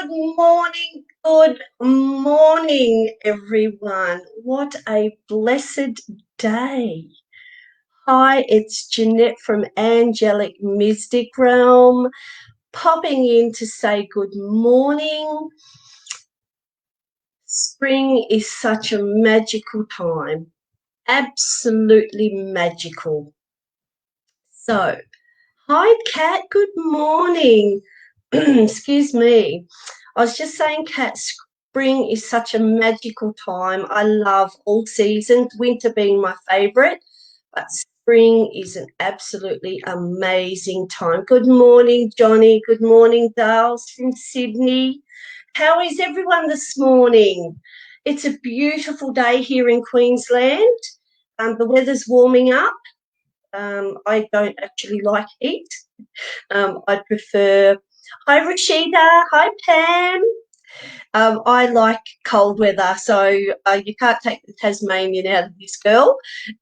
Good morning, everyone. What a blessed day. Hi, it's Janette from Angelic Mystic Realm, popping in to say good morning. Spring is such a magical time, absolutely magical. So, hi, Kat, good morning. Excuse me. I was just saying, Kat, spring is such a magical time. I love all seasons, winter being my favourite, but spring is an absolutely amazing time. Good morning, Johnny. Good morning, Dales from Sydney. How is everyone this morning? It's a beautiful day here in Queensland. The weather's warming up. I don't actually like heat. I prefer. Hi, Rashida. Hi, Pam. I like cold weather, so you can't take the Tasmanian out of this girl.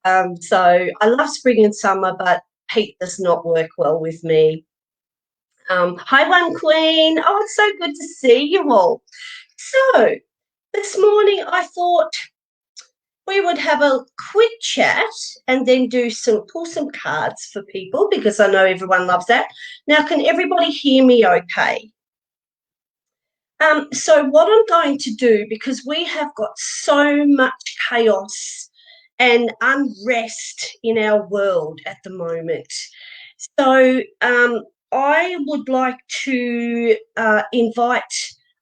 So I love spring and summer, but heat does not work well with me. Hi, One Queen. Oh, it's so good to see you all. So this morning I thought we would have a quick chat and then pull some cards for people because I know everyone loves that. Now, can everybody hear me okay? So what I'm going to do, because we have got so much chaos and unrest in our world at the moment. So I would like to invite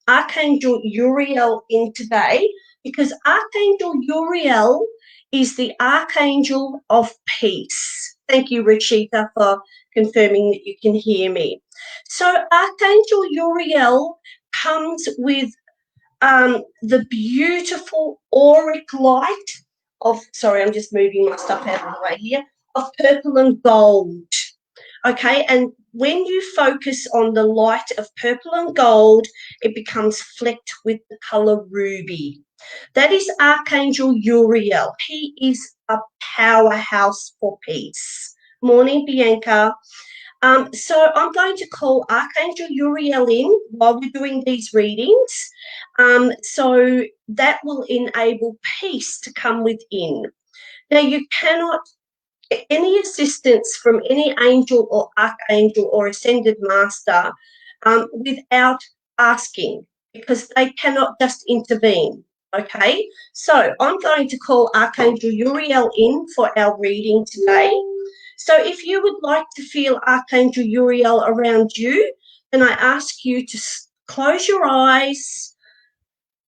Archangel Uriel in today, because Archangel Uriel is the Archangel of Peace. Thank you, Rachita, for confirming that you can hear me. So Archangel Uriel comes with the beautiful auric light of, sorry, I'm just moving my stuff out of the way here, of purple and gold. Okay, and when you focus on the light of purple and gold, it becomes flecked with the color ruby. That is Archangel Uriel. He is a powerhouse for peace. Morning, Bianca. So I'm going to call Archangel Uriel in while we're doing these readings. So that will enable peace to come within. Now, you cannot get any assistance from any angel or archangel or ascended master without asking, because they cannot just intervene. Okay, so I'm going to call Archangel Uriel in for our reading today. So if you would like to feel Archangel Uriel around you, then I ask you to close your eyes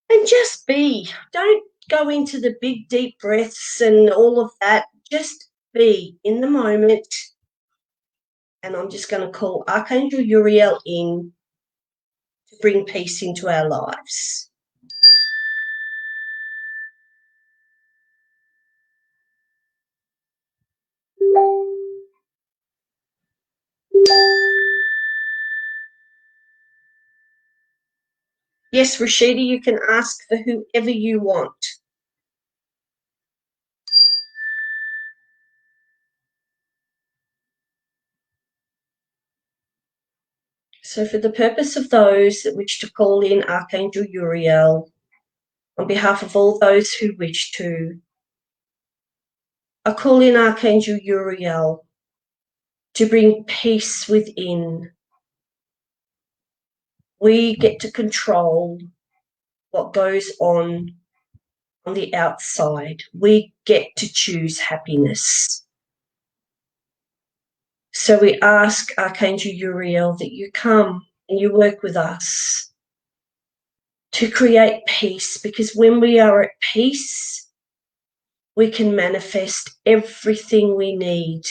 and just be. Don't go into the big, deep breaths and all of that. Just be in the moment. And I'm just going to call Archangel Uriel in to bring peace into our lives. Yes, Rashida, you can ask for whoever you want. So for the purpose of those that wish to call in Archangel Uriel, on behalf of all those who wish to, I call in Archangel Uriel to bring peace within. We get to control what goes on the outside. We get to choose happiness. So we ask Archangel Uriel that you come and you work with us to create peace, because when we are at peace, we can manifest everything we need.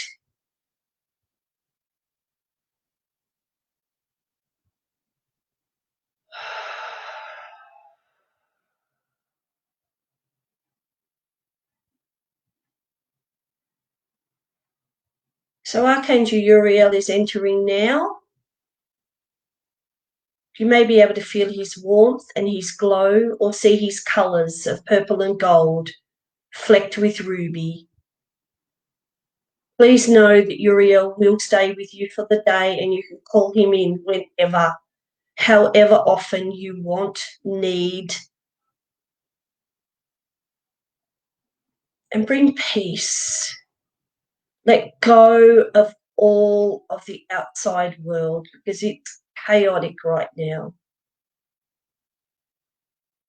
So Archangel Uriel is entering now. You may be able to feel his warmth and his glow, or see his colours of purple and gold flecked with ruby. Please know that Uriel will stay with you for the day, and you can call him in whenever however often you want, need, and bring peace. Let go of all of the outside world because it's chaotic right now.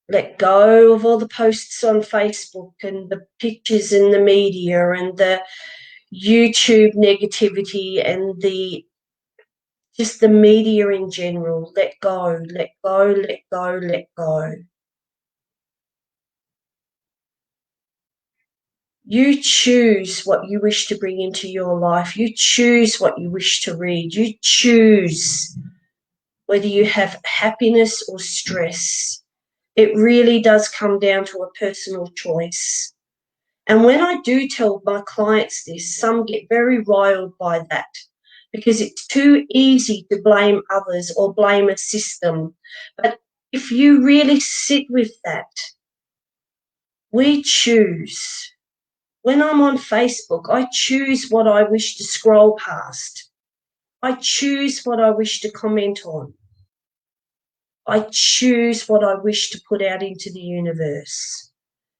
Let go of all the posts on Facebook and the pictures in the media and the YouTube negativity and just the media in general. Let go, let go, let go, let go. You choose what you wish to bring into your life. You choose what you wish to read. You choose whether you have happiness or stress. It really does come down to a personal choice. And when I do tell my clients this, some get very riled by that because it's too easy to blame others or blame a system. But if you really sit with that, we choose. When I'm on Facebook, I choose what I wish to scroll past. I choose what I wish to comment on. I choose what I wish to put out into the universe.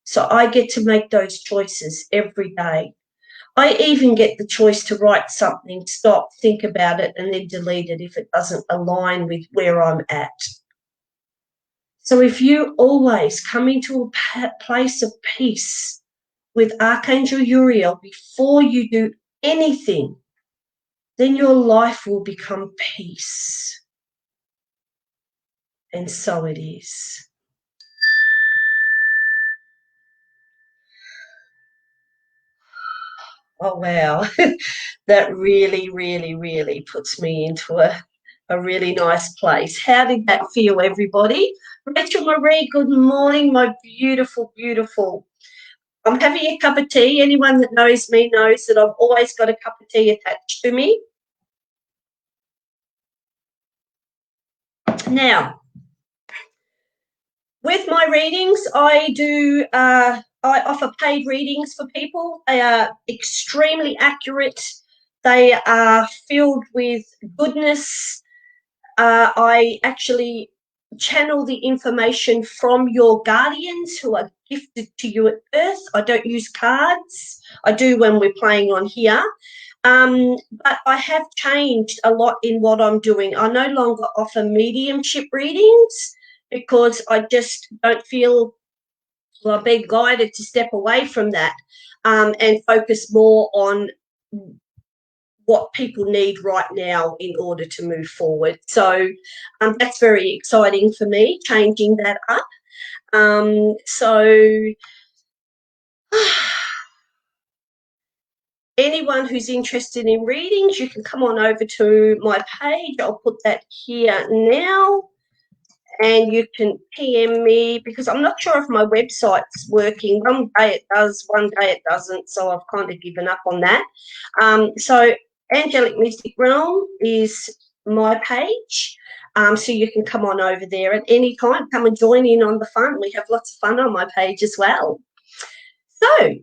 So I get to make those choices every day. I even get the choice to write something, stop, think about it, and then delete it if it doesn't align with where I'm at. So if you always come into a place of peace with Archangel Uriel before you do anything, then your life will become peace. And so it is. Oh, wow. That really, really, really puts me into a really nice place. How did that feel, everybody? Rachel Marie, good morning, my beautiful, beautiful. I'm having a cup of tea. Anyone that knows me knows that I've always got a cup of tea attached to me. Now, with my readings, I offer paid readings for people. They are extremely accurate. They are filled with goodness. I actually channel the information from your guardians who are gifted to you at birth. I don't use cards. I do when we're playing on here. But I have changed a lot in what I'm doing. I no longer offer mediumship readings because I just don't feel well, I'm being guided to step away from that and focus more on what people need right now in order to move forward. So that's very exciting for me, changing that up. So anyone who's interested in readings, you can come on over to my page. I'll put that here now. And you can PM me because I'm not sure if my website's working. One day it does, one day it doesn't. So I've kind of given up on that. So Angelic Mystic Realm is my page. So you can come on over there at any time. Come and join in on the fun. We have lots of fun on my page as well. So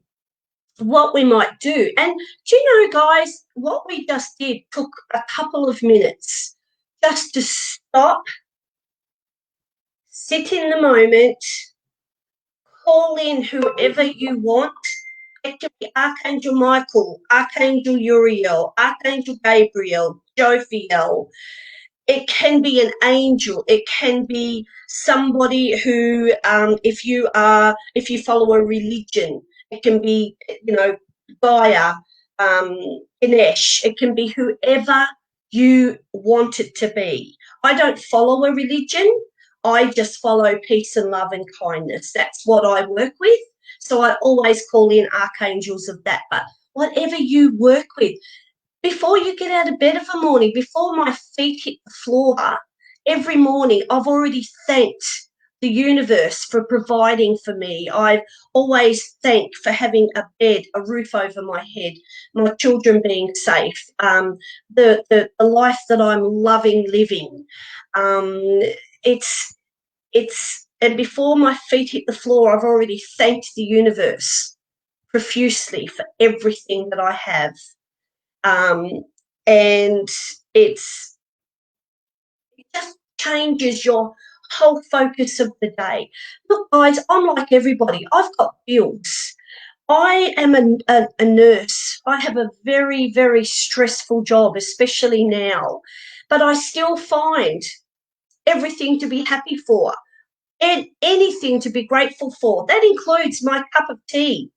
what we might do, and do you know, guys, what we just did took a couple of minutes just to stop, sit in the moment, call in whoever you want. It can be Archangel Michael, Archangel Uriel, Archangel Gabriel, Jophiel. It can be an angel. It can be somebody who, if you follow a religion, it can be, Gaia, Ganesh. It can be whoever you want it to be. I don't follow a religion. I just follow peace and love and kindness. That's what I work with. So I always call in archangels of that. But whatever you work with, before you get out of bed of a morning, before my feet hit the floor, every morning I've already thanked the universe for providing for me. I've always thanked for having a bed, a roof over my head, my children being safe, the life that I'm loving living. And before my feet hit the floor, I've already thanked the universe profusely for everything that I have. And it's just changes your whole focus of the day. Look, guys, I'm like everybody. I've got bills. I am a nurse. I have a very, very stressful job, especially now, but I still find everything to be happy for and anything to be grateful for. That includes my cup of tea.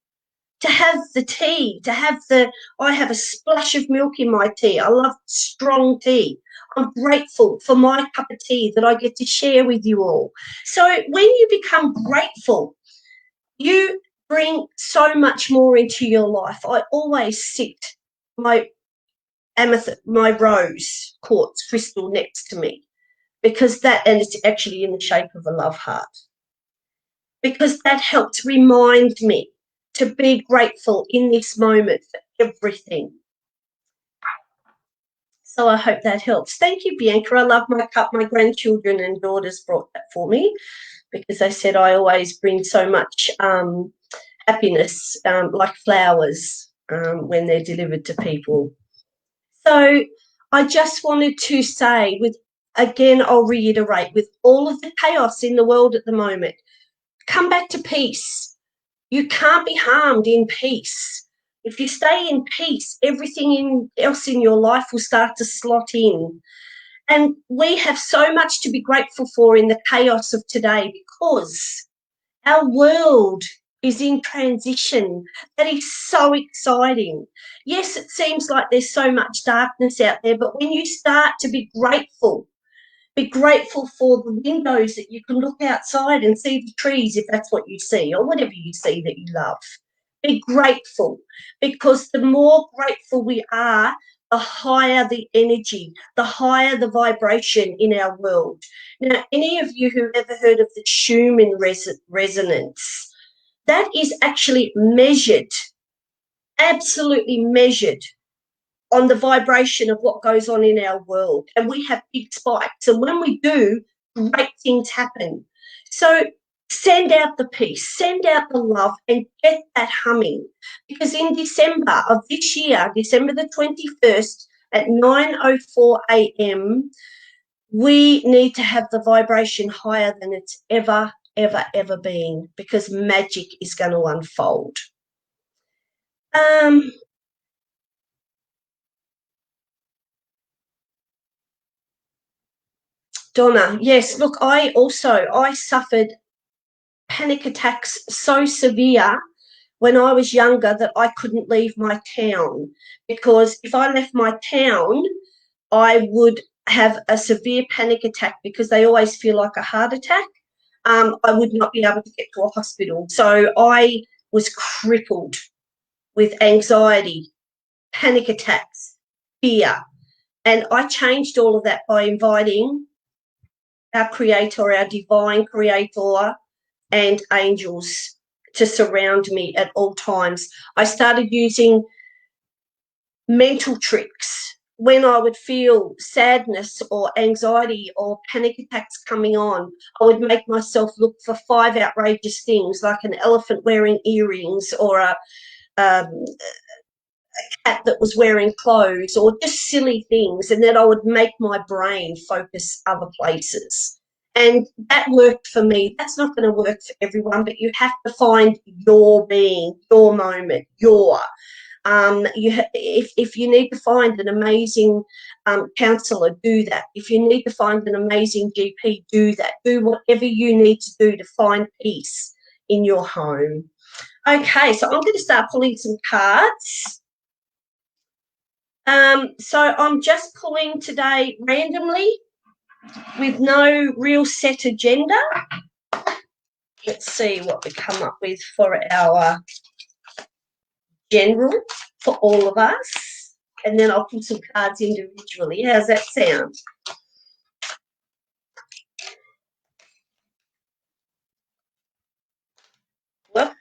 To have the tea, I have a splash of milk in my tea. I love strong tea. I'm grateful for my cup of tea that I get to share with you all. So when you become grateful, you bring so much more into your life. I always sit my amethyst, my rose quartz crystal next to me because that, and it's actually in the shape of a love heart, because that helps remind me to be grateful in this moment for everything. So I hope that helps. Thank you, Bianca. I love my cup. My grandchildren and daughters brought that for me because they said I always bring so much happiness, like flowers, when they're delivered to people. So I just wanted to say, again, I'll reiterate, with all of the chaos in the world at the moment, come back to peace. You can't be harmed in peace. If you stay in peace, everything else in your life will start to slot in. And we have so much to be grateful for in the chaos of today because our world is in transition. That is so exciting. Yes, it seems like there's so much darkness out there, but when you start to be grateful for the windows that you can look outside and see the trees if that's what you see, or whatever you see that you love. Be grateful, because the more grateful we are, the higher the energy, the higher the vibration in our world. Now, any of you who've ever heard of the Schumann resonance, that is actually measured, absolutely measured, on the vibration of what goes on in our world. And we have big spikes. And when we do, great things happen. So send out the peace, send out the love, and get that humming. Because in December of this year, December the 21st at 9:04 a.m., we need to have the vibration higher than it's ever, ever, ever been, because magic is going to unfold. Donna, yes, look, I suffered panic attacks so severe when I was younger that I couldn't leave my town, because if I left my town, I would have a severe panic attack, because they always feel like a heart attack. I would not be able to get to a hospital. So I was crippled with anxiety, panic attacks, fear. And I changed all of that by inviting our creator, our divine creator, and angels to surround me at all times. I started using mental tricks when I would feel sadness or anxiety or panic attacks coming on. I would make myself look for 5 outrageous things, like an elephant wearing earrings, or a cat that was wearing clothes, or just silly things, and then I would make my brain focus other places. And that worked for me. That's not going to work for everyone, but you have to find your being, your moment, if you need to find an amazing counsellor, do that. If you need to find an amazing GP, do that. Do whatever you need to do to find peace in your home. Okay, so I'm going to start pulling some cards. So I'm just pulling today randomly with no real set agenda. Let's see what we come up with for our general for all of us. And then I'll pull some cards individually. How's that sound? Well,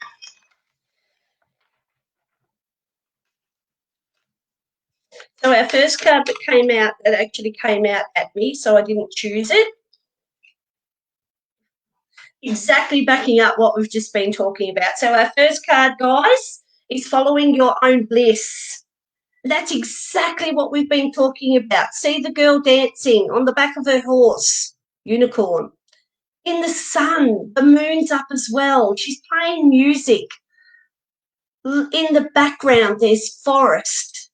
so our first card that actually came out at me, so I didn't choose it. Exactly backing up what we've just been talking about. So our first card, guys, is following your own bliss. That's exactly what we've been talking about. See the girl dancing on the back of her horse. unicorn. In the sun, the moon's up as well. She's playing music. In the background, there's forest.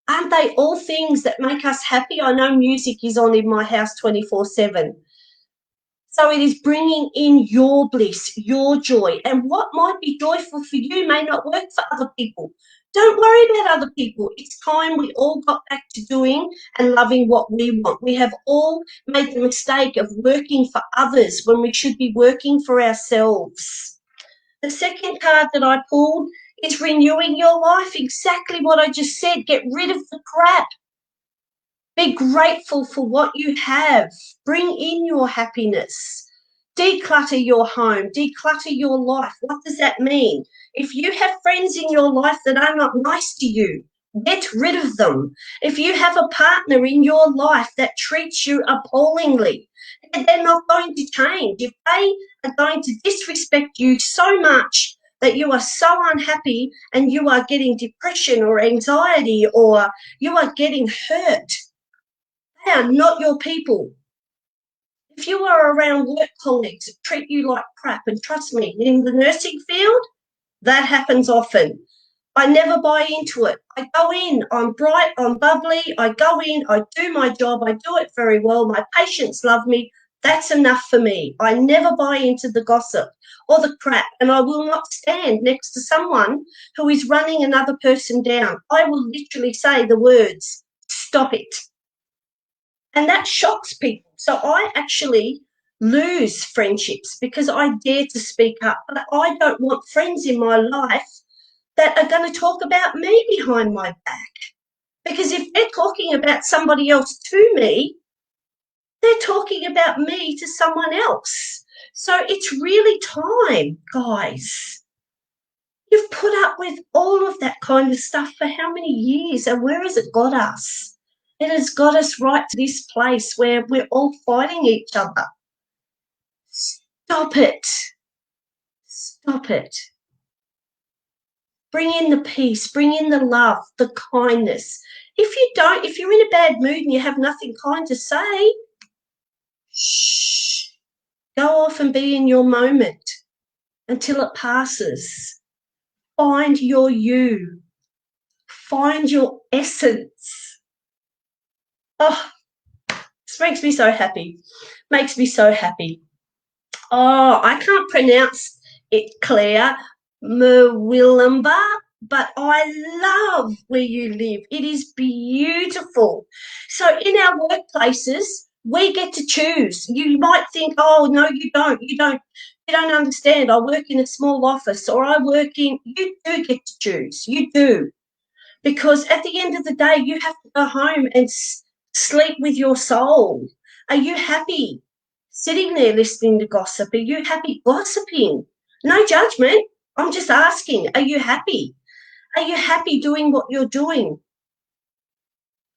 Aren't they all things that make us happy? I know music is on in my house 24/7. So it is bringing in your bliss, your joy. And what might be joyful for you may not work for other people. Don't worry about other people. It's time we all got back to doing and loving what we want. We have all made the mistake of working for others when we should be working for ourselves. The second card that I pulled is renewing your life. Exactly what I just said. Get rid of the crap. Be grateful for what you have. Bring in your happiness. Declutter your home. Declutter your life. What does that mean? If you have friends in your life that are not nice to you, get rid of them. If you have a partner in your life that treats you appallingly, they're not going to change. If they are going to disrespect you so much that you are so unhappy and you are getting depression or anxiety or you are getting hurt, they are not your people. If you are around work colleagues that treat you like crap, and trust me, in the nursing field, that happens often. I never buy into it. I go in, I'm bright, I'm bubbly, I go in, I do my job, I do it very well, my patients love me. That's enough for me. I never buy into the gossip or the crap, and I will not stand next to someone who is running another person down. I will literally say the words, stop it. And that shocks people. So I actually lose friendships because I dare to speak up. But I don't want friends in my life that are going to talk about me behind my back. Because if they're talking about somebody else to me, they're talking about me to someone else. So it's really time, guys. You've put up with all of that kind of stuff for how many years, and where has it got us? It has got us right to this place where we're all fighting each other. Stop it. Stop it. Bring in the peace, bring in the love, the kindness. If you're in a bad mood and you have nothing kind to say, shh, go off and be in your moment until it passes. Find your you. Find your essence. Oh, this makes me so happy. Makes me so happy. Oh, I can't pronounce it, Claire, Mwilamba, but I love where you live. It is beautiful. So in our workplaces, we get to choose. You might think, oh, no, you don't. You don't understand. I work in a small office or you do get to choose. You do. Because at the end of the day, you have to go home and sleep with your soul. Are you happy sitting there listening to gossip? Are you happy gossiping? No judgment. I'm just asking, are you happy? Are you happy doing what you're doing?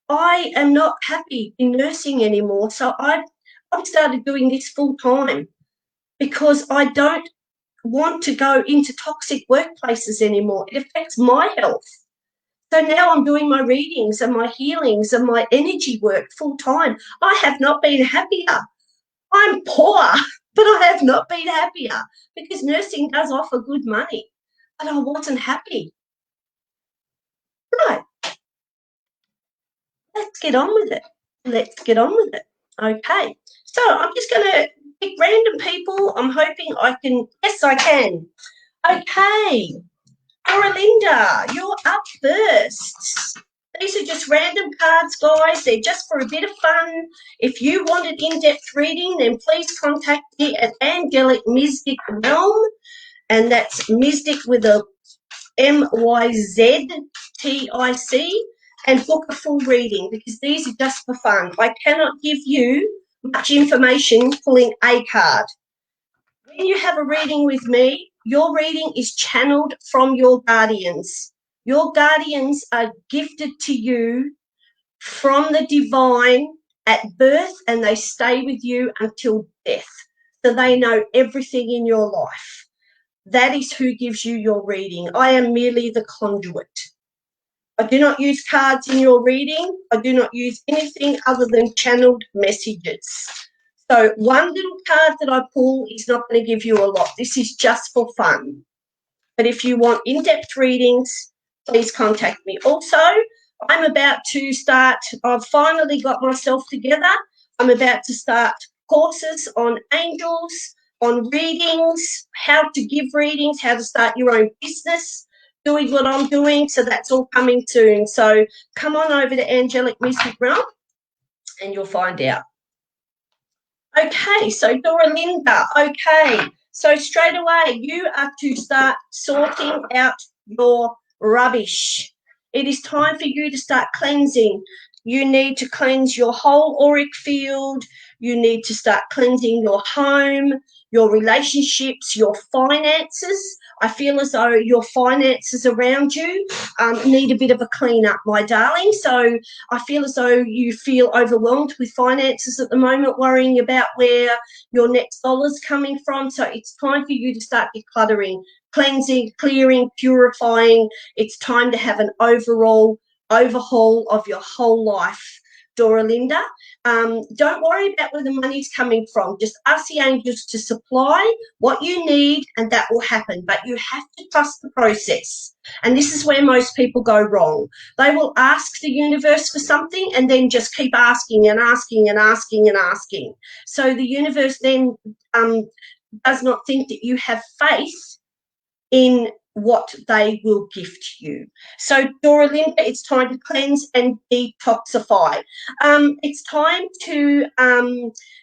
I am not happy in nursing anymore, so I've started doing this full time because I don't want to go into toxic workplaces anymore. It affects my health. So now I'm doing my readings and my healings and my energy work full time. I have not been happier. I'm poor, but I have not been happier because nursing does offer good money, but I wasn't happy. Right, let's get on with it. Let's get on with it. Okay, so I'm just going to pick random people. I'm hoping I can. Yes, I can. Okay, Aurelinda, you're up first. These are just random cards, guys. They're just for a bit of fun. If you want an in-depth reading, then please contact me at Angelic Mystic Realm, and that's Mystic with a MYZTIC, and book a full reading because these are just for fun. I cannot give you much information pulling a card. When you have a reading with me, your reading is channeled from your guardians. Your guardians are gifted to you from the divine at birth, and they stay with you until death. So they know everything in your life. That is who gives you your reading. I am merely the conduit. I do not use cards in your reading. I do not use anything other than channeled messages. So one little card that I pull is not going to give you a lot. This is just for fun. But if you want in-depth readings, please contact me. Also, I'm about to start, I've finally got myself together. I'm about to start courses on angels, on readings, how to give readings, how to start your own business, doing what I'm doing. So that's all coming soon. So come on over to Angelic Mystic Realm and you'll find out. Okay, so Doralinda, okay. So straight away, you are to start sorting out your rubbish. It is time for you to start cleansing. You need to cleanse your whole auric field. You need to start cleansing your home, your relationships, your finances. I feel as though your finances around you need a bit of a clean up, my darling. So I feel as though you feel overwhelmed with finances at the moment, worrying about where your next dollar's coming from. So it's time for you to start decluttering, cleansing, clearing, purifying. It's time to have an overall overhaul of your whole life, Doralinda. Don't worry about where the money's coming from. Just ask the angels to supply what you need and that will happen. But you have to trust the process. And this is where most people go wrong. They will ask the universe for something and then just keep asking and asking and asking and asking. So the universe then does not think that you have faith in what they will gift you. So, Doralinda, it's time to cleanse and detoxify. It's time to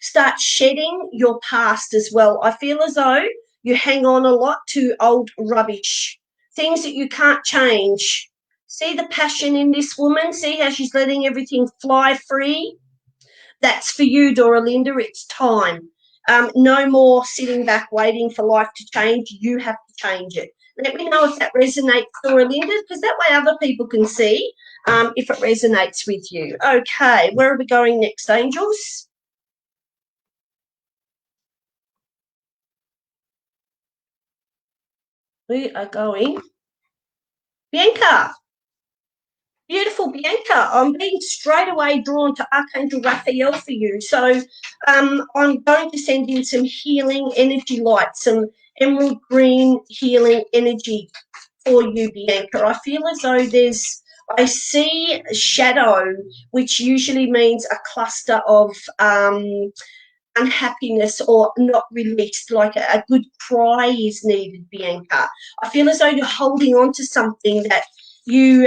start shedding your past as well. I feel as though you hang on a lot to old rubbish, things that you can't change. See the passion in this woman? See how she's letting everything fly free? That's for you, Doralinda. It's time. No more sitting back waiting for life to change. You have to change it. Let me know if that resonates, Doralinda, because that way other people can see if it resonates with you. Okay, where are we going next, angels? We are going Bianca. Beautiful, Bianca. I'm being straight away drawn to Archangel Raphael for you. So I'm going to send in some healing energy light, some emerald green healing energy for you, Bianca. I feel as though I see a shadow, which usually means a cluster of unhappiness or not released, like a good cry is needed, Bianca. I feel as though you're holding on to something that you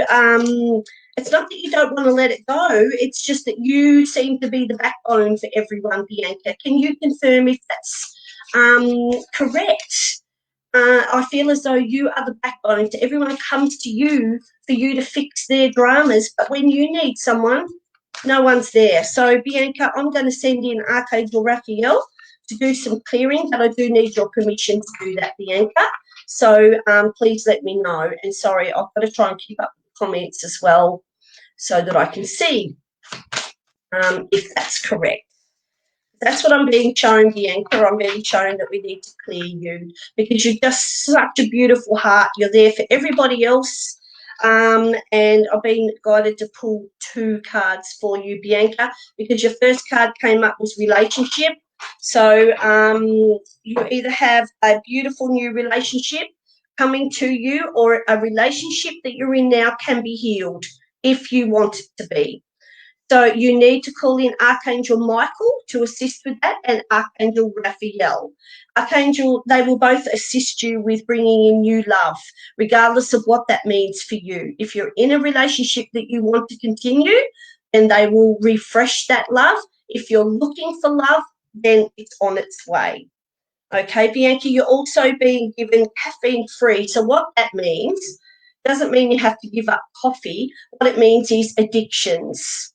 it's not that you don't want to let it go, it's just that you seem to be the backbone for everyone, Bianca. Can you confirm if that's correct? I feel as though you are the backbone to everyone comes to you for you to fix their dramas, but when you need someone, no one's there. So, Bianca, I'm going to send in Archangel Raphael to do some clearing, but I do need your permission to do that, Bianca. So please let me know. And sorry, I've got to try and keep up with the comments as well so that I can see if that's correct. That's what I'm being shown, Bianca. I'm being shown that we need to clear you because you're just such a beautiful heart. You're there for everybody else. And I've been guided to pull 2 cards for you, Bianca, because your first card came up was relationship. So you either have a beautiful new relationship coming to you or a relationship that you're in now can be healed if you want it to be. So you need to call in Archangel Michael to assist with that and Archangel Raphael. Archangel, they will both assist you with bringing in new love, regardless of what that means for you. If you're in a relationship that you want to continue, then they will refresh that love. If you're looking for love, then it's on its way. Okay, Bianca, you're also being given caffeine free. So what that means doesn't mean you have to give up coffee. What it means is addictions.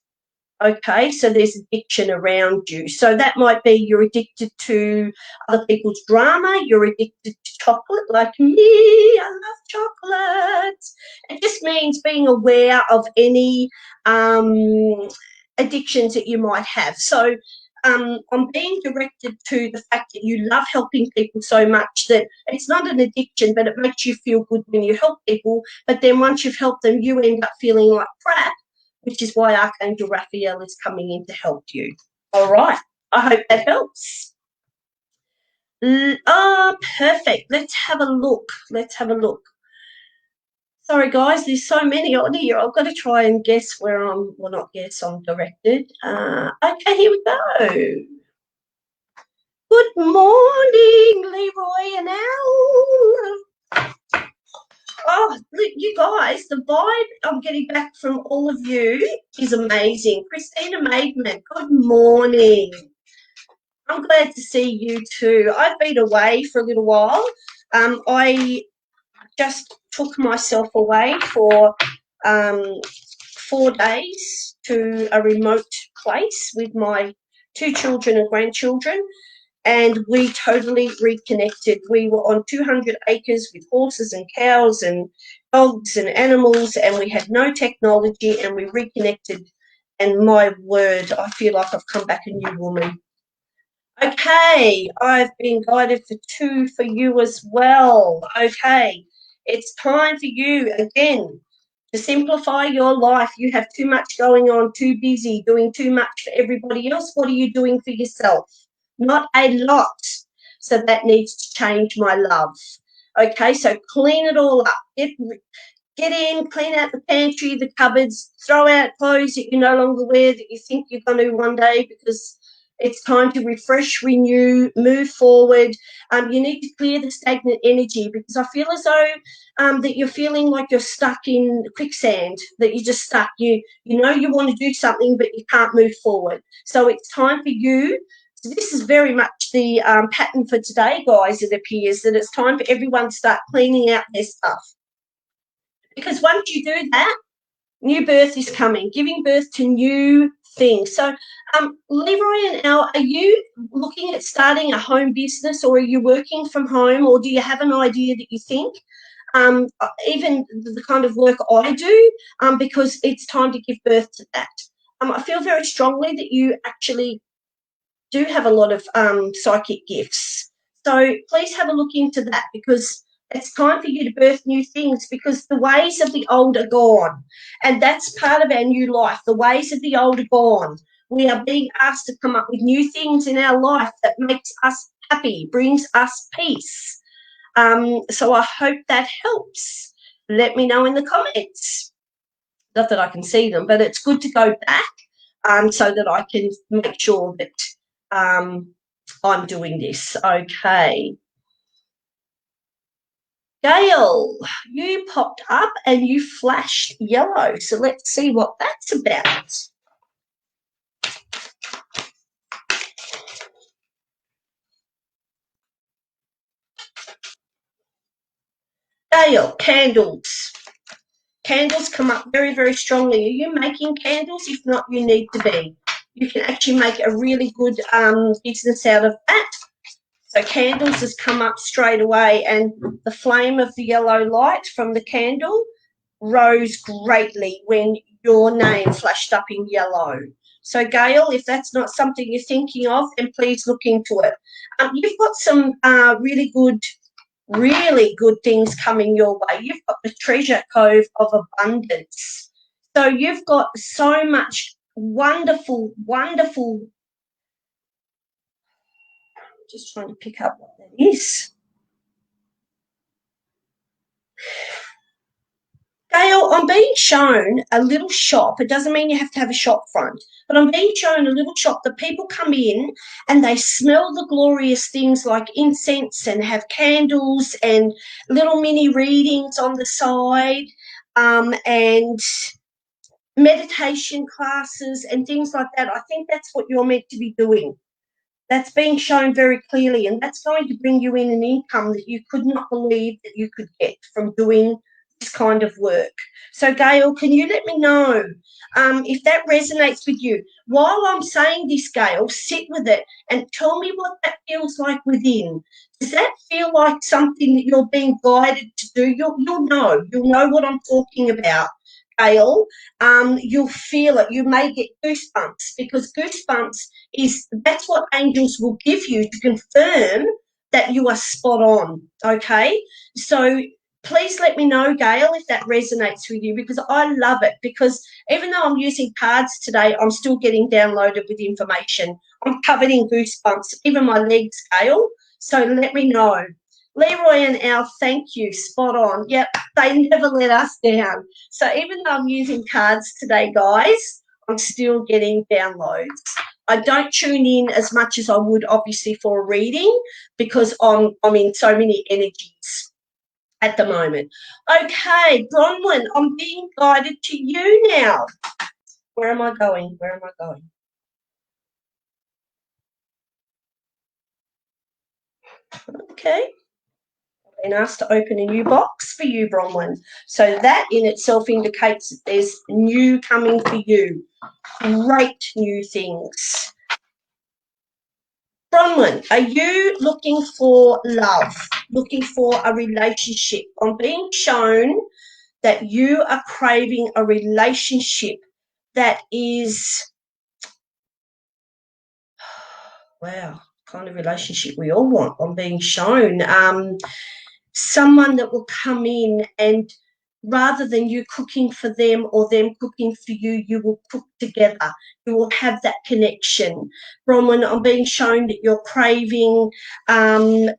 Okay, so there's addiction around you. So that might be you're addicted to other people's drama, you're addicted to chocolate like me, I love chocolate. It just means being aware of any addictions that you might have. So I'm being directed to the fact that you love helping people so much that it's not an addiction, but it makes you feel good when you help people. But then once you've helped them, you end up feeling like crap, which is why Archangel Raphael is coming in to help you. All right. I hope that helps. Perfect. Let's have a look. Sorry, guys, there's so many on here. I've got to try and guess where I'm, well, not guess, I'm directed. Okay, here we go. Good morning, Leroy and Al. Oh, look, you guys, the vibe I'm getting back from all of you is amazing. Christina Maidman, good morning. I'm glad to see you too. I've been away for a little while. I just took myself away for 4 days to a remote place with my 2 children and grandchildren, and we totally reconnected. We were on 200 acres with horses and cows and dogs and animals, and we had no technology, and we reconnected, and my word, I feel like I've come back a new woman. Okay, I've been guided for 2 for you as well. Okay, it's time for you again to simplify your life. You have too much going on, too busy, doing too much for everybody else. What are you doing for yourself? Not a lot. So that needs to change, my love. Okay, so clean it all up. Get in, clean out the pantry, the cupboards, throw out clothes that you no longer wear that you think you're going to one day, because it's time to refresh, renew, move forward. You need to clear the stagnant energy, because I feel as though that you're feeling like you're stuck in quicksand, that you're just stuck. You know you want to do something, but you can't move forward. So it's time for you. So this is very much the pattern for today, guys. It appears that it's time for everyone to start cleaning out their stuff. Because once you do that, new birth is coming, giving birth to new things. So, Leroy and Al, are you looking at starting a home business, or are you working from home, or do you have an idea that you think? Even the kind of work I do, because it's time to give birth to that. I feel very strongly that you actually do have a lot of psychic gifts. So please have a look into that, because it's time for you to birth new things, because the ways of the old are gone. And that's part of our new life. The ways of the old are gone. We are being asked to come up with new things in our life that makes us happy, brings us peace. So I hope that helps. Let me know in the comments. Not that I can see them, but it's good to go back so that I can make sure that I'm doing this. Okay. Gail, you popped up and you flashed yellow. So let's see what that's about. Gail, candles. Candles come up very, very strongly. Are you making candles? If not, you need to be. You can actually make a really good business out of that. So candles has come up straight away, and the flame of the yellow light from the candle rose greatly when your name flashed up in yellow. So Gail, if that's not something you're thinking of, then please look into it. You've got some really good things coming your way. You've got the treasure cove of abundance. So you've got so much wonderful, wonderful. Just trying to pick up what that is. Gail, I'm being shown a little shop. It doesn't mean you have to have a shop front, but I'm being shown a little shop that people come in and they smell the glorious things like incense and have candles and little mini readings on the side, and meditation classes and things like that. I think that's what you're meant to be doing. That's being shown very clearly, and that's going to bring you in an income that you could not believe that you could get from doing this kind of work. So, Gail, can you let me know if that resonates with you? While I'm saying this, Gail, sit with it and tell me what that feels like within. Does that feel like something that you're being guided to do? You'll know what I'm talking about. Gail, you'll feel it. You may get goosebumps, because that's what angels will give you to confirm that you are spot on, okay? So please let me know, Gail, if that resonates with you, because I love it. Because even though I'm using cards today, I'm still getting downloaded with information. I'm covered in goosebumps, even my legs, Gail. So let me know. Leroy and Al, thank you. Spot on. Yep, they never let us down. So even though I'm using cards today, guys, I'm still getting downloads. I don't tune in as much as I would, obviously, for a reading, because I'm in so many energies at the moment. Okay, Bronwyn, I'm being guided to you now. Where am I going? Where am I going? Okay. Been asked to open a new box for you, Bronwyn. So that in itself indicates that there's new coming for you. Great new things. Bronwyn, are you looking for love, looking for a relationship? I'm being shown that you are craving a relationship that is, wow, kind of relationship we all want. I'm being shown someone that will come in, and rather than you cooking for them or them cooking for you, you will cook together. You will have that connection. Bronwyn, I'm being shown that you're craving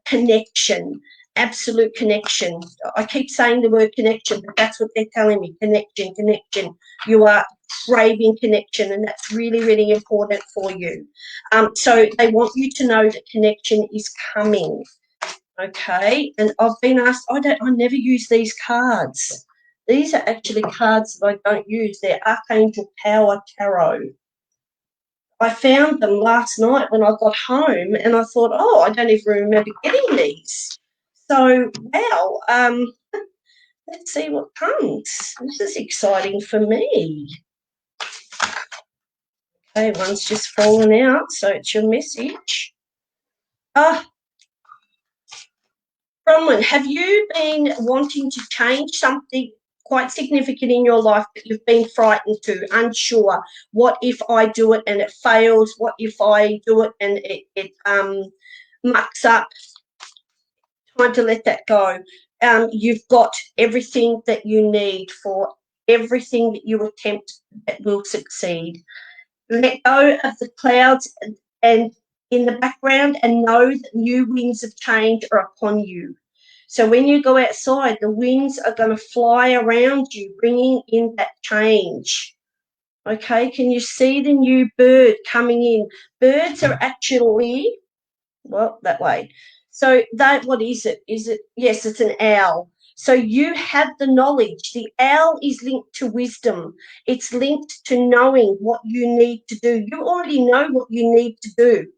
connection, absolute connection. I keep saying the word connection, but that's what they're telling me, connection, connection. You are craving connection, and that's really, really important for you. So they want you to know that connection is coming. Okay, and I've been asked, I never use these cards. These are actually cards that I don't use. They're Archangel Power Tarot. I found them last night when I got home, and I thought, oh, I don't even remember getting these. So, wow, let's see what comes. This is exciting for me. Okay, one's just fallen out, so it's your message. Bronwyn, have you been wanting to change something quite significant in your life that you've been frightened to, unsure? What if I do it and it fails? What if I do it and it mucks up? Time to let that go. You've got everything that you need for everything that you attempt that will succeed. Let go of the clouds and in the background, and know that new winds of change are upon you. So when you go outside, the winds are going to fly around you, bringing in that change. Okay, can you see the new bird coming in? Birds are actually, well, that way. So that, what is it? Is it, yes, it's an owl. So you have the knowledge. The owl is linked to wisdom. It's linked to knowing what you need to do. You already know what you need to do.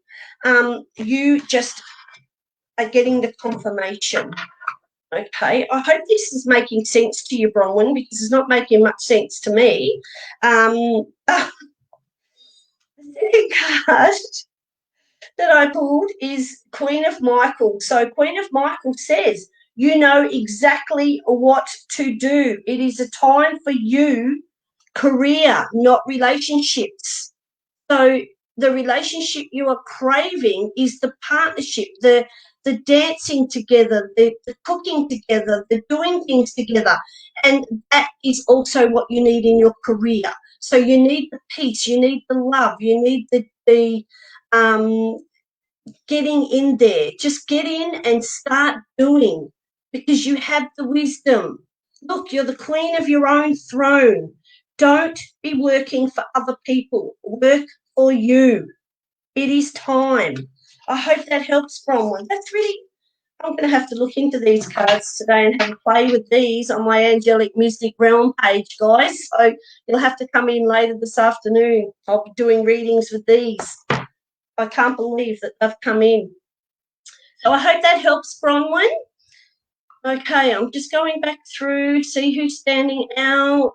You just are getting the confirmation. Okay, I hope this is making sense to you, Bronwyn, because it's not making much sense to me. The second card that I pulled is Queen of Michael. So Queen of Michael says, you know exactly what to do. It is a time for you, career, not relationships. So the relationship you are craving is the partnership, the dancing together, the cooking together, the doing things together. And that is also what you need in your career. So you need the peace, you need the love, you need the getting in there. Just get in and start doing, because you have the wisdom. Look, you're the queen of your own throne. Don't be working for other people. Work for you. It is time. I hope that helps, Bronwyn. That's really, I'm going to have to look into these cards today and have a play with these on my Angelic Mystic Realm page, guys. So you'll have to come in later this afternoon. I'll be doing readings with these. I can't believe that they've come in. So I hope that helps, Bronwyn. Okay, I'm just going back through, see who's standing out.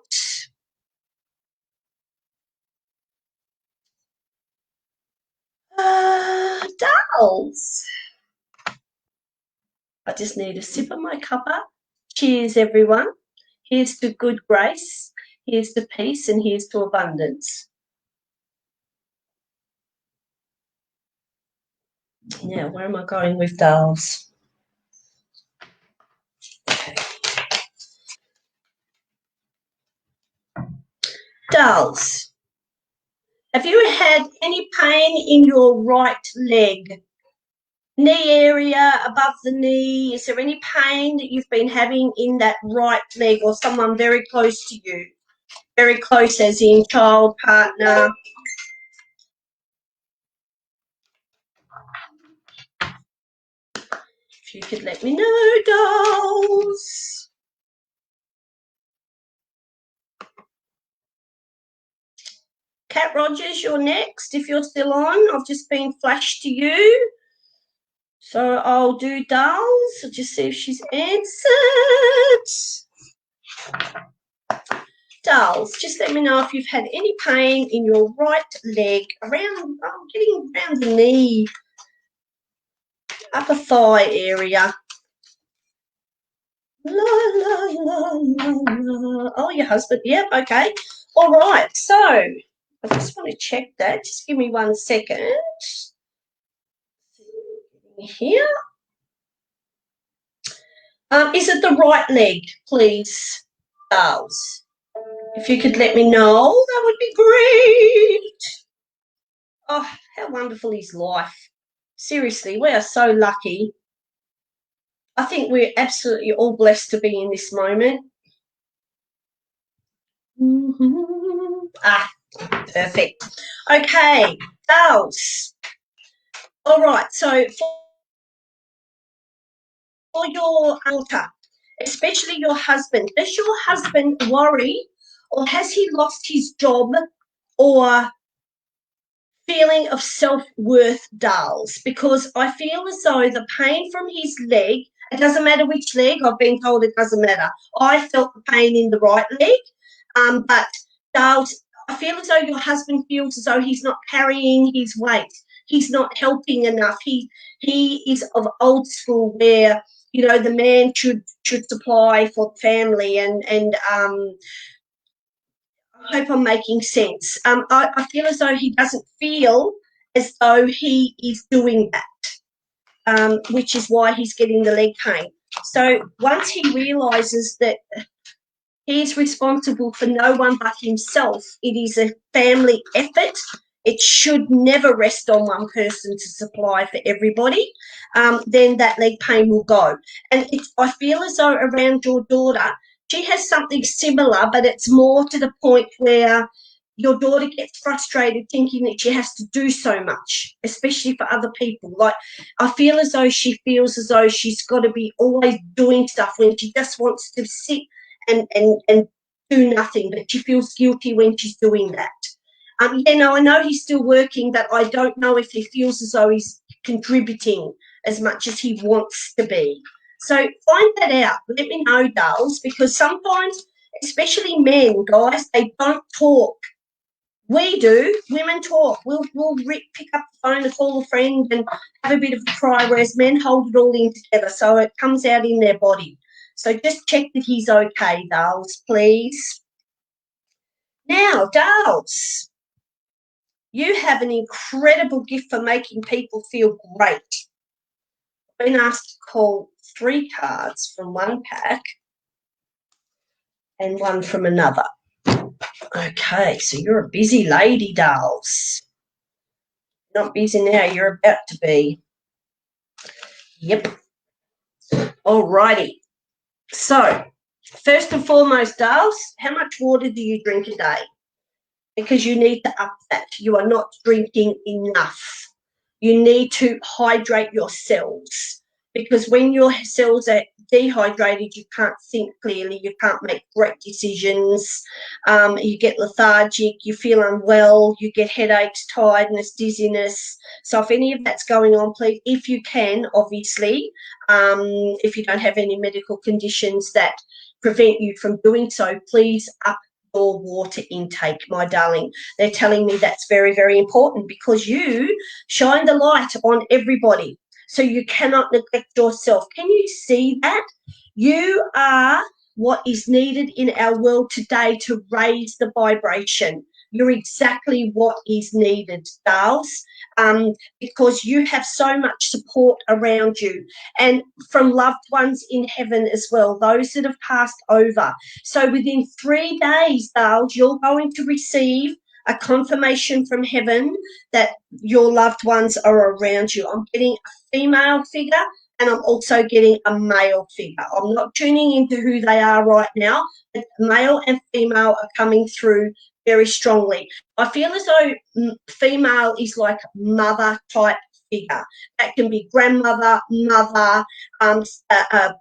Dolls. I just need a sip of my cuppa. Cheers, everyone. Here's to good grace. Here's to peace and here's to abundance. Now, where am I going with dolls? Dolls. Have you had any pain in your right leg? Knee area, above the knee? Is there any pain that you've been having in that right leg, or someone very close to you? Very close as in child, partner? If you could let me know, dolls. Kat Rogers, you're next. If you're still on, I've just been flashed to you. So I'll do dolls. I'll just see if she's answered. Dolls, just let me know if you've had any pain in your right leg, around, getting around the knee, upper thigh area. La, la, la, la, la. Oh, your husband. Yep, okay. All right, so I just want to check that. Just give me 1 second. Here. Is it the right leg, please, dolls? If you could let me know, that would be great. Oh, how wonderful is life. Seriously, we are so lucky. I think we're absolutely all blessed to be in this moment. Ah, perfect. Okay, dolls. All right, so for your daughter, especially your husband, does your husband worry, or has he lost his job, or feeling of self-worth, dolls? Because I feel as though the pain from his leg, it doesn't matter which leg, I've been told it doesn't matter. I felt the pain in the right leg, but dolls, I feel as though your husband feels as though he's not carrying his weight. He's not helping enough. He is of old school where, you know, the man should supply for the family, and I hope I'm making sense. I feel as though he doesn't feel as though he is doing that, which is why he's getting the leg pain. So once he realises that he's responsible for no one but himself, it is a family effort. It should never rest on one person to supply for everybody. Then that leg pain will go. And I feel as though around your daughter, she has something similar, but it's more to the point where your daughter gets frustrated thinking that she has to do so much, especially for other people. Like, I feel as though she feels as though she's got to be always doing stuff when she just wants to sit and do nothing, but she feels guilty when she's doing that. I know he's still working, but I don't know if he feels as though he's contributing as much as he wants to be. So find that out. Let me know, dolls, because sometimes, especially men, guys, they don't talk. We do. Women talk. We'll pick up the phone and call a friend and have a bit of a cry, whereas men hold it all in together, so it comes out in their body. So just check that he's okay, dolls, please. Now, dolls, you have an incredible gift for making people feel great. I've been asked to call 3 cards from one pack and 1 from another. Okay, so you're a busy lady, dolls. Not busy now, you're about to be. Yep. Alrighty. So, first and foremost, dolls, how much water do you drink a day? Because you need to up that. You are not drinking enough. You need to hydrate your cells, because when your cells are dehydrated, you can't think clearly, you can't make great decisions, you get lethargic, you feel unwell, you get headaches, tiredness, dizziness. So if any of that's going on, please, if you can, obviously, if you don't have any medical conditions that prevent you from doing so, please up your water intake, my darling. They're telling me that's very, very important, because you shine the light on everybody. So you cannot neglect yourself. Can you see that? You are what is needed in our world today to raise the vibration. You're exactly what is needed, Dales, because you have so much support around you and from loved ones in heaven as well, those that have passed over. So within 3 days, Dales, you're going to receive a confirmation from heaven that your loved ones are around you. I'm getting a female figure and I'm also getting a male figure. I'm not tuning into who they are right now, but male and female are coming through very strongly. I feel as though female is like mother type figure. That can be grandmother, mother, a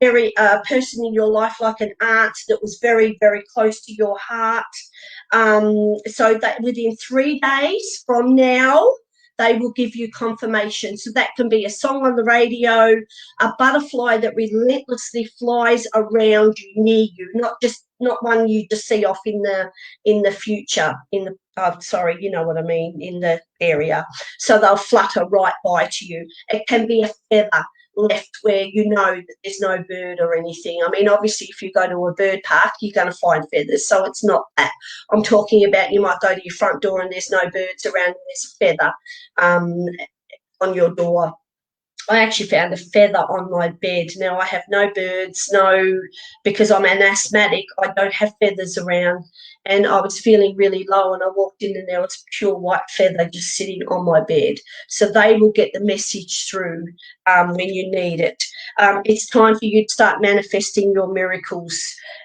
very person in your life like an aunt that was very, very close to your heart. So that within 3 days from now, they will give you confirmation. So that can be a song on the radio, a butterfly that relentlessly flies around you, near you, not one you just see off in the future, in the sorry, you know what I mean, in the area. So they'll flutter right by to you. It can be a feather left where you know that there's no bird or anything. I mean, obviously, if you go to a bird park, you're going to find feathers, so it's not that. I'm talking about you might go to your front door and there's no birds around and there's a feather on your door. I actually found a feather on my bed. Now, I have no birds, because I'm an asthmatic, I don't have feathers around. And I was feeling really low and I walked in and there was a pure white feather just sitting on my bed. So they will get the message through when you need it. It's time for you to start manifesting your miracles.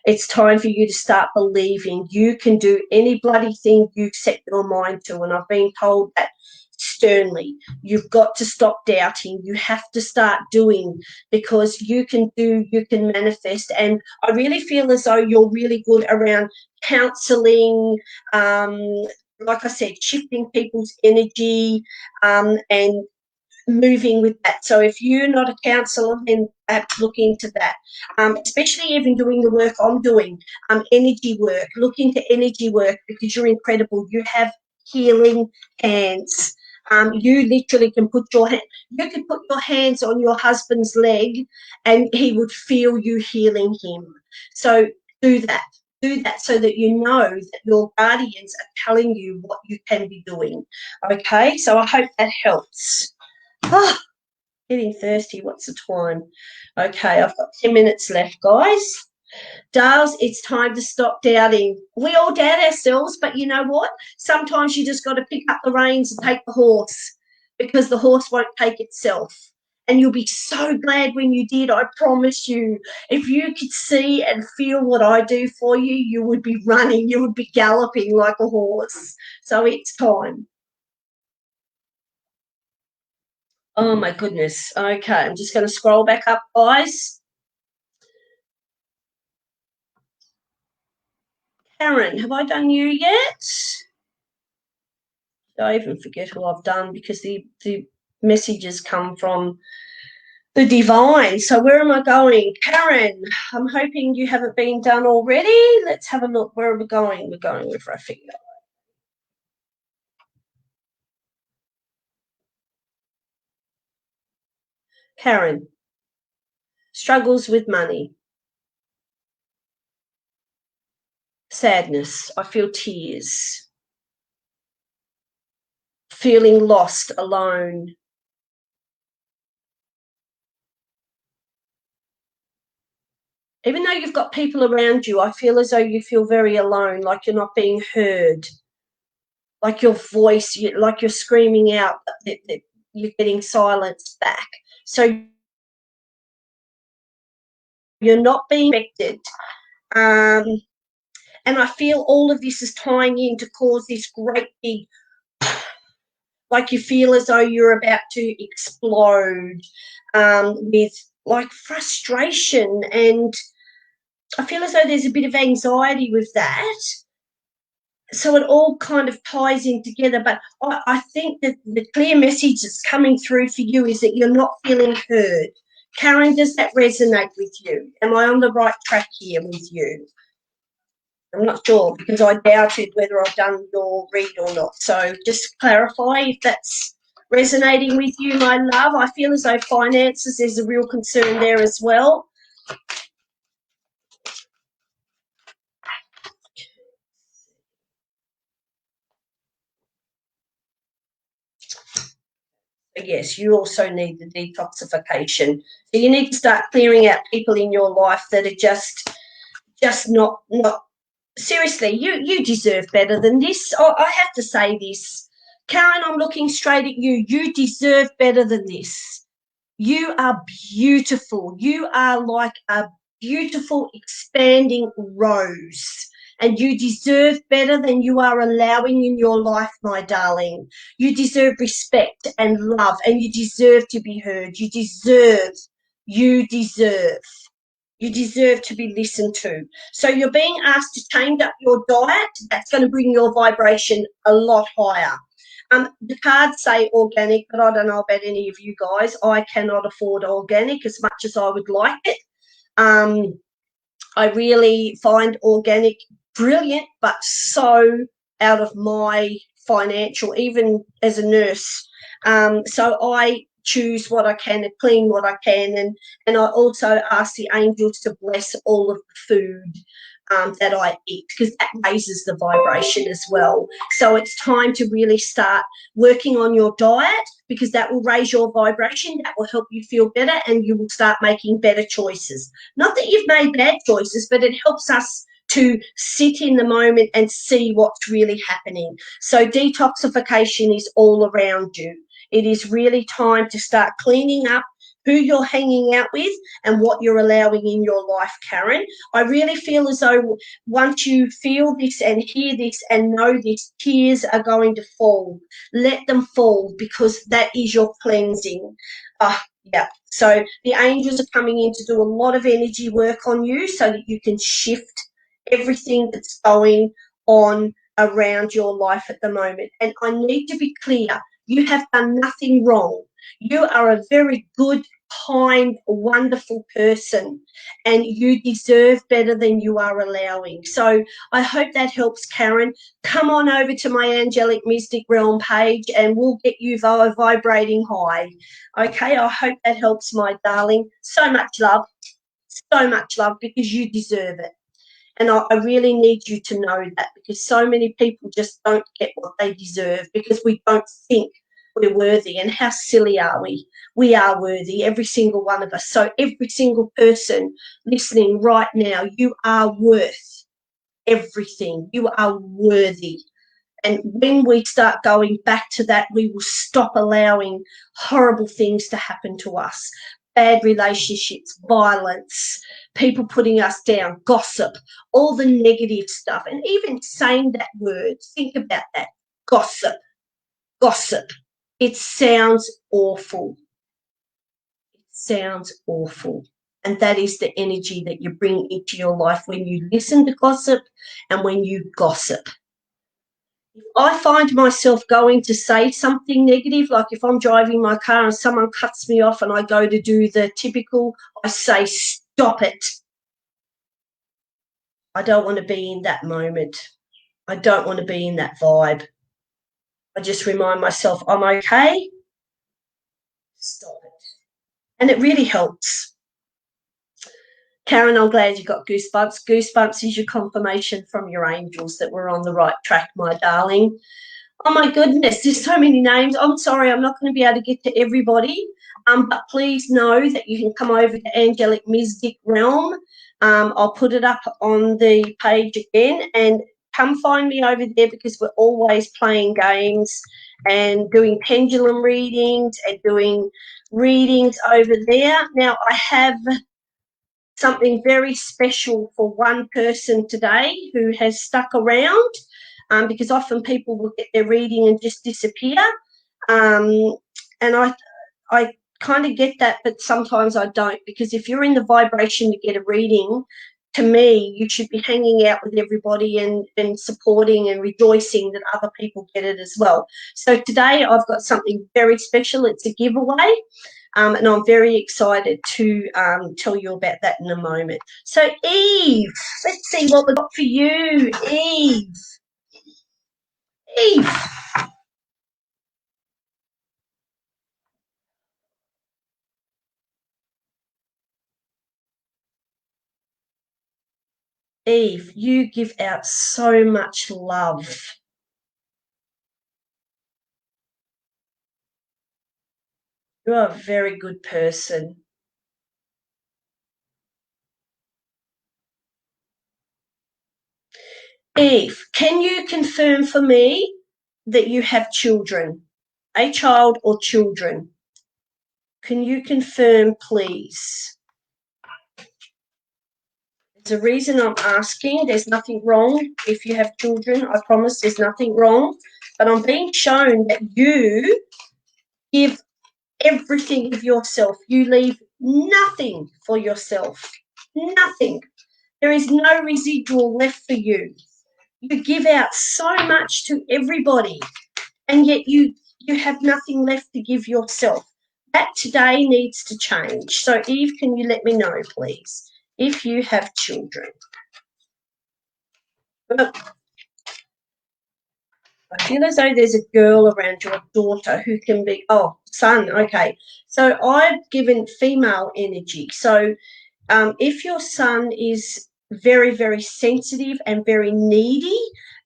It's time for you to start believing you can do any bloody thing you set your mind to. And I've been told that sternly. You've got to stop doubting. You have to start doing, because you can manifest. And I really feel as though you're really good around counselling, like I said, shifting people's energy and moving with that. So if you're not a counsellor, then perhaps look into that, especially even doing the work I'm doing, energy work. Look into energy work because you're incredible. You have healing hands. You literally can put your hands on your husband's leg and he would feel you healing him. So do that so that you know that your guardians are telling you what you can be doing. Okay, so I hope that helps. Oh, getting thirsty. What's the time? Okay, I've got 10 minutes left, guys. Dales, it's time to stop doubting. We all doubt ourselves, but you know what? Sometimes you just got to pick up the reins and take the horse, because the horse won't take itself. And you'll be so glad when you did, I promise you. If you could see and feel what I do for you, you would be running, you would be galloping like a horse. So it's time. Oh, my goodness. Okay, I'm just going to scroll back up, guys. Karen, have I done you yet? I even forget who I've done because the messages come from the divine. So where am I going? Karen, I'm hoping you haven't been done already. Let's have a look. Where are we going? We're going with Rafika. Karen, struggles with money. Sadness. I feel tears. Feeling lost, alone. Even though you've got people around you, I feel as though you feel very alone, like you're not being heard, like your voice, like you're screaming out, that you're getting silenced back. So you're not being respected. And I feel all of this is tying in to cause this great big, like you feel as though you're about to explode with like frustration. And I feel as though there's a bit of anxiety with that. So it all kind of ties in together. But I think that the clear message that's coming through for you is that you're not feeling heard. Karen, does that resonate with you? Am I on the right track here with you? I'm not sure because I doubted whether I've done your read or not. So just clarify if that's resonating with you, my love. I feel as though finances, there's a real concern there as well. But yes, you also need the detoxification. So you need to start clearing out people in your life that are just not seriously. You deserve better than this. I have to say this, Karen. I'm looking straight at you. You deserve better than this. You are beautiful. You are like a beautiful expanding rose. And you deserve better than you are allowing in your life, my darling. You deserve respect and love, and you deserve to be heard. You deserve. You deserve to be listened to. So you're being asked to change up your diet. That's going to bring your vibration a lot higher. The cards say organic, but I don't know about any of you guys. I cannot afford organic as much as I would like it. I really find organic brilliant, but so out of my financial, even as a nurse. So I choose what I can and clean what I can. And I also ask the angels to bless all of the food that I eat, because that raises the vibration as well. So it's time to really start working on your diet, because that will raise your vibration, that will help you feel better, and you will start making better choices. Not that you've made bad choices, but it helps us to sit in the moment and see what's really happening. So detoxification is all around you. It is really time to start cleaning up who you're hanging out with and what you're allowing in your life, Karen. I really feel as though once you feel this and hear this and know this, tears are going to fall. Let them fall, because that is your cleansing. Yeah. So the angels are coming in to do a lot of energy work on you so that you can shift everything that's going on around your life at the moment. And I need to be clear, you have done nothing wrong. You are a very good, kind, wonderful person, and you deserve better than you are allowing. So I hope that helps, Karen. Come on over to my Angelic Mystic Realm page and we'll get you vibrating high. Okay, I hope that helps, my darling. So much love, because you deserve it. And I really need you to know that, because so many people just don't get what they deserve because we don't think we're worthy. And how silly are we? We are worthy, every single one of us. So every single person listening right now, you are worth everything. You are worthy. And when we start going back to that, we will stop allowing horrible things to happen to us. Bad relationships, violence, people putting us down, gossip, all the negative stuff. And even saying that word, think about that, gossip, gossip. It sounds awful. It sounds awful. And that is the energy that you bring into your life when you listen to gossip and when you gossip. I find myself going to say something negative, like if I'm driving my car and someone cuts me off and I go to do the typical, I say, stop it. I don't want to be in that moment. I don't want to be in that vibe. I just remind myself I'm okay. Stop it. And it really helps. Karen, I'm glad you got goosebumps. Goosebumps is your confirmation from your angels that we're on the right track, my darling. Oh my goodness, there's so many names. I'm sorry, I'm not going to be able to get to everybody. But please know that you can come over to Angelic Mystic Realm. I'll put it up on the page again, and come find me over there, because we're always playing games and doing pendulum readings and doing readings over there. Now, I have something very special for one person today who has stuck around, because often people will get their reading and just disappear. And I kind of get that, but sometimes I don't, because if you're in the vibration to get a reading, to me, you should be hanging out with everybody and supporting and rejoicing that other people get it as well. So today I've got something very special. It's a giveaway. And I'm very excited to tell you about that in a moment. So Eve, let's see what we've got for you. Eve. Eve, you give out so much love. You're a very good person. Eve, can you confirm for me that you have children, a child or children? Can you confirm, please? There's a reason I'm asking. There's nothing wrong if you have children. I promise there's nothing wrong. But I'm being shown that you give everything of yourself. You leave nothing for yourself. Nothing. There is no residual left for you. You give out so much to everybody, and yet you have nothing left to give yourself. That today needs to change. So, Eve, can you let me know, please, if you have children? But I feel as though there's a girl around your daughter who can be, oh, son, okay. So I've given female energy. So if your son is very, very sensitive and very needy,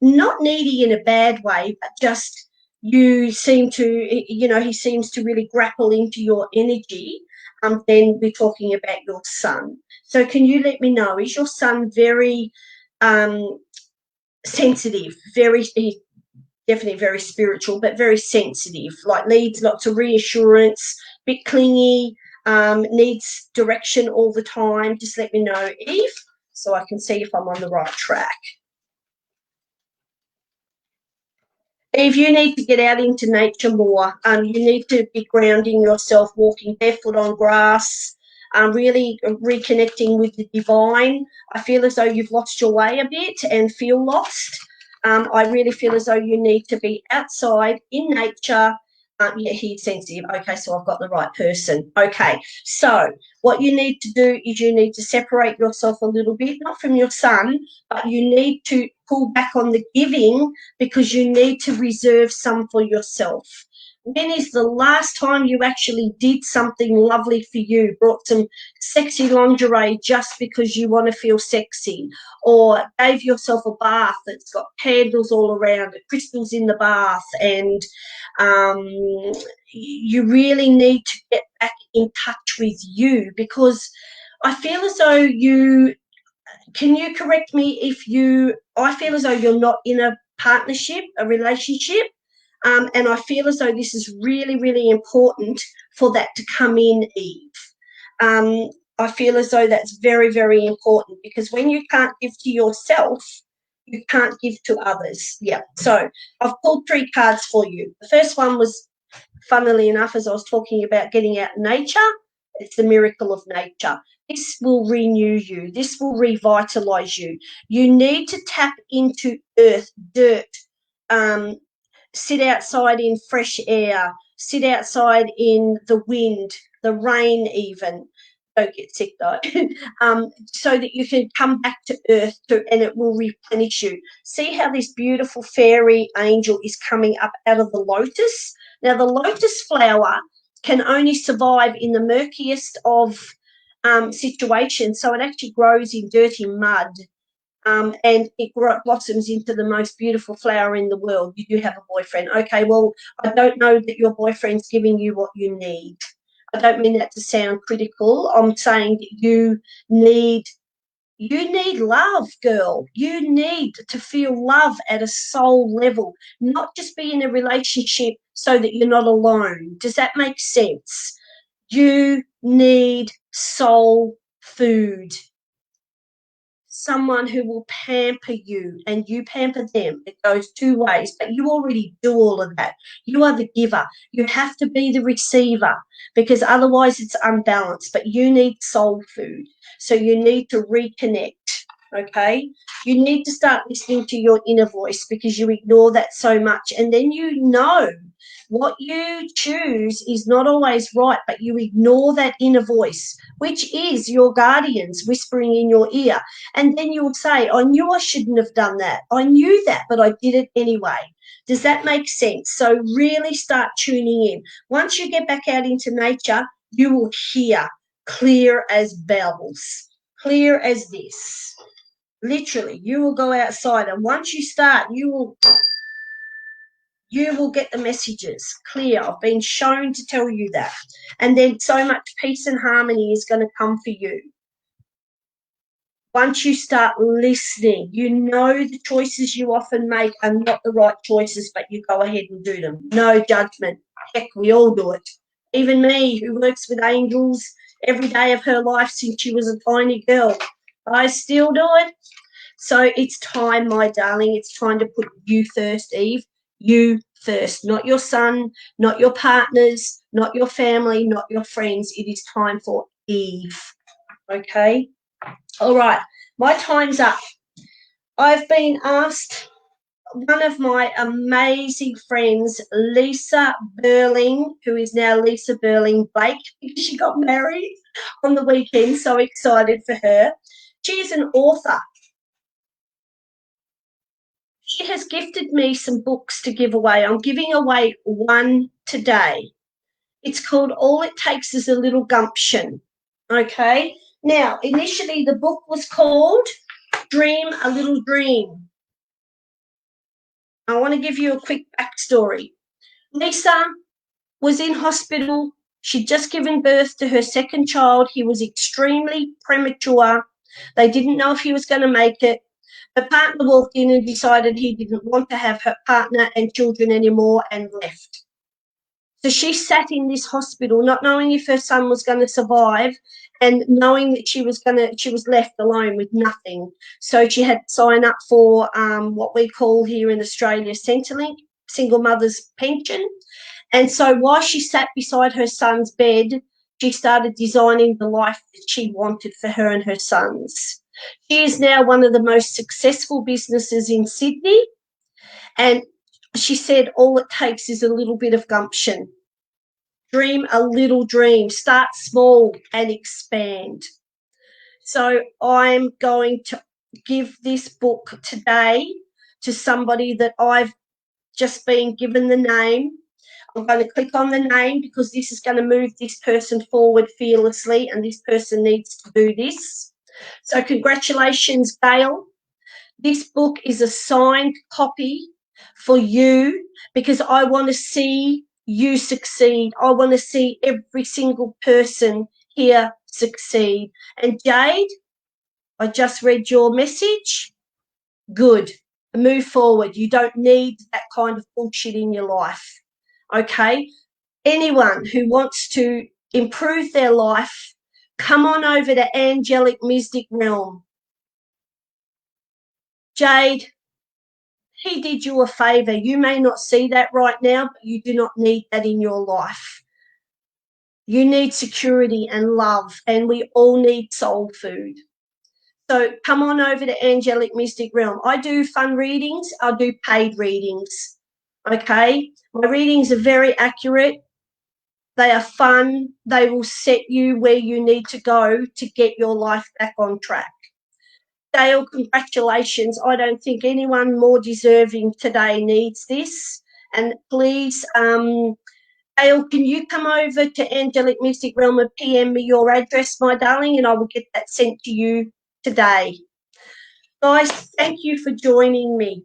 not needy in a bad way, but just you seem to, he seems to really grapple into your energy, then we're talking about your son. So can you let me know, is your son very sensitive, definitely very spiritual, but very sensitive, like needs lots of reassurance, bit clingy, needs direction all the time? Just let me know, Eve, so I can see if I'm on the right track. Eve, you need to get out into nature more. You need to be grounding yourself, walking barefoot on grass, really reconnecting with the divine. I feel as though you've lost your way a bit and feel lost. I really feel as though you need to be outside in nature. Yeah, he's sensitive. Okay, so I've got the right person. Okay, so what you need to do is you need to separate yourself a little bit, not from your son, but you need to pull back on the giving because you need to reserve some for yourself. When is the last time you actually did something lovely for you, brought some sexy lingerie just because you want to feel sexy, or gave yourself a bath that's got candles all around it, crystals in the bath, and you really need to get back in touch with you? Because I feel as though can you correct me if I feel as though you're not in a partnership, a relationship, and I feel as though this is really, really important for that to come in, Eve. I feel as though that's very, very important, because when you can't give to yourself, you can't give to others. Yeah. So I've pulled 3 cards for you. The first one was, funnily enough, as I was talking about getting out in nature, it's the miracle of nature. This will renew you. This will revitalize you. You need to tap into earth, dirt, sit outside in fresh air, sit outside in the wind, the rain even. Don't get sick though. So that you can come back to earth and it will replenish you. See how this beautiful fairy angel is coming up out of the lotus? Now, the lotus flower can only survive in the murkiest of situations. So it actually grows in dirty mud, and it blossoms into the most beautiful flower in the world. You do have a boyfriend. Okay, well, I don't know that your boyfriend's giving you what you need. I don't mean that to sound critical. I'm saying that you need love, girl. You need to feel love at a soul level, not just be in a relationship so that you're not alone. Does that make sense? You need soul food. Someone who will pamper you and you pamper them. It goes 2 ways, but you already do all of that. You are the giver. You have to be the receiver, because otherwise it's unbalanced. But you need soul food. So you need to reconnect, okay? You need to start listening to your inner voice, because you ignore that so much. And then what you choose is not always right, but you ignore that inner voice, which is your guardians whispering in your ear. And then you'll say, I knew I shouldn't have done that. I knew that, but I did it anyway. Does that make sense? So really start tuning in. Once you get back out into nature, you will hear clear as bells, clear as this. Literally, you will go outside, and once you start, you will You will get the messages clear. I've been shown to tell you that. And then so much peace and harmony is going to come for you. Once you start listening, you know the choices you often make are not the right choices, but you go ahead and do them. No judgment. Heck, we all do it. Even me, who works with angels every day of her life since she was a tiny girl, I still do it. So it's time, my darling. It's time to put you first, Eve. You first. Not your son, not your partners, not your family, not your friends. It is time for Eve. Okay? All right, my time's up. I've been asked, one of my amazing friends, Lisa Burling, who is now Lisa Burling Blake, because she got married on the weekend, so excited for her. She's an author. She has gifted me some books to give away. I'm giving away one today. It's called All It Takes Is a Little Gumption. Okay? Now, initially the book was called Dream a Little Dream. I want to give you a quick backstory. Lisa was in hospital. She'd just given birth to her second child. He was extremely premature. They didn't know if he was going to make it. Her partner walked in and decided he didn't want to have her partner and children anymore and left. So she sat in this hospital not knowing if her son was going to survive and knowing that she was left alone with nothing. So she had to sign up for what we call here in Australia Centrelink, single mother's pension. And so while she sat beside her son's bed, she started designing the life that she wanted for her and her sons. She is now one of the most successful businesses in Sydney. And she said all it takes is a little bit of gumption. Dream a little dream. Start small and expand. So I'm going to give this book today to somebody that I've just been given the name. I'm going to click on the name because this is going to move this person forward fearlessly, and this person needs to do this. So congratulations, Gail. This book is a signed copy for you because I want to see you succeed. I want to see every single person here succeed. And Jade, I just read your message. Good. Move forward. You don't need that kind of bullshit in your life. Okay? Anyone who wants to improve their life, come on over to Angelic Mystic Realm. Jade, he did you a favour. You may not see that right now, but you do not need that in your life. You need security and love, and we all need soul food. So come on over to Angelic Mystic Realm. I do fun readings. I do paid readings. Okay? My readings are very accurate. They are fun. They will set you where you need to go to get your life back on track. Dale, congratulations. I don't think anyone more deserving today needs this. And please, Dale, can you come over to Angelic Mystic Realm and PM me your address, my darling, and I will get that sent to you today. Guys, thank you for joining me.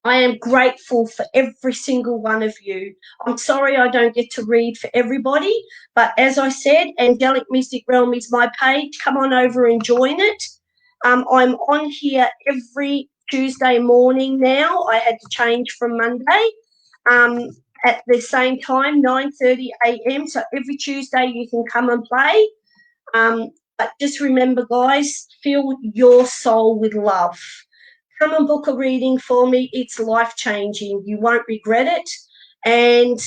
I am grateful for every single one of you. I'm sorry I don't get to read for everybody, but as I said, Angelic Mystic Realm is my page. Come on over and join it. I'm on here every Tuesday morning now. I had to change from Monday at the same time, 9:30 a.m. So every Tuesday you can come and play. But just remember, guys, fill your soul with love. Come and book a reading for me. It's life-changing. You won't regret it. And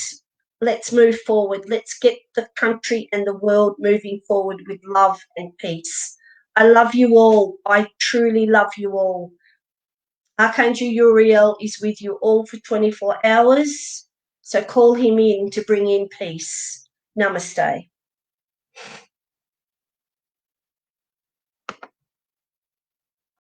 let's move forward. Let's get the country and the world moving forward with love and peace. I love you all. I truly love you all. Archangel Uriel is with you all for 24 hours. So call him in to bring in peace. Namaste.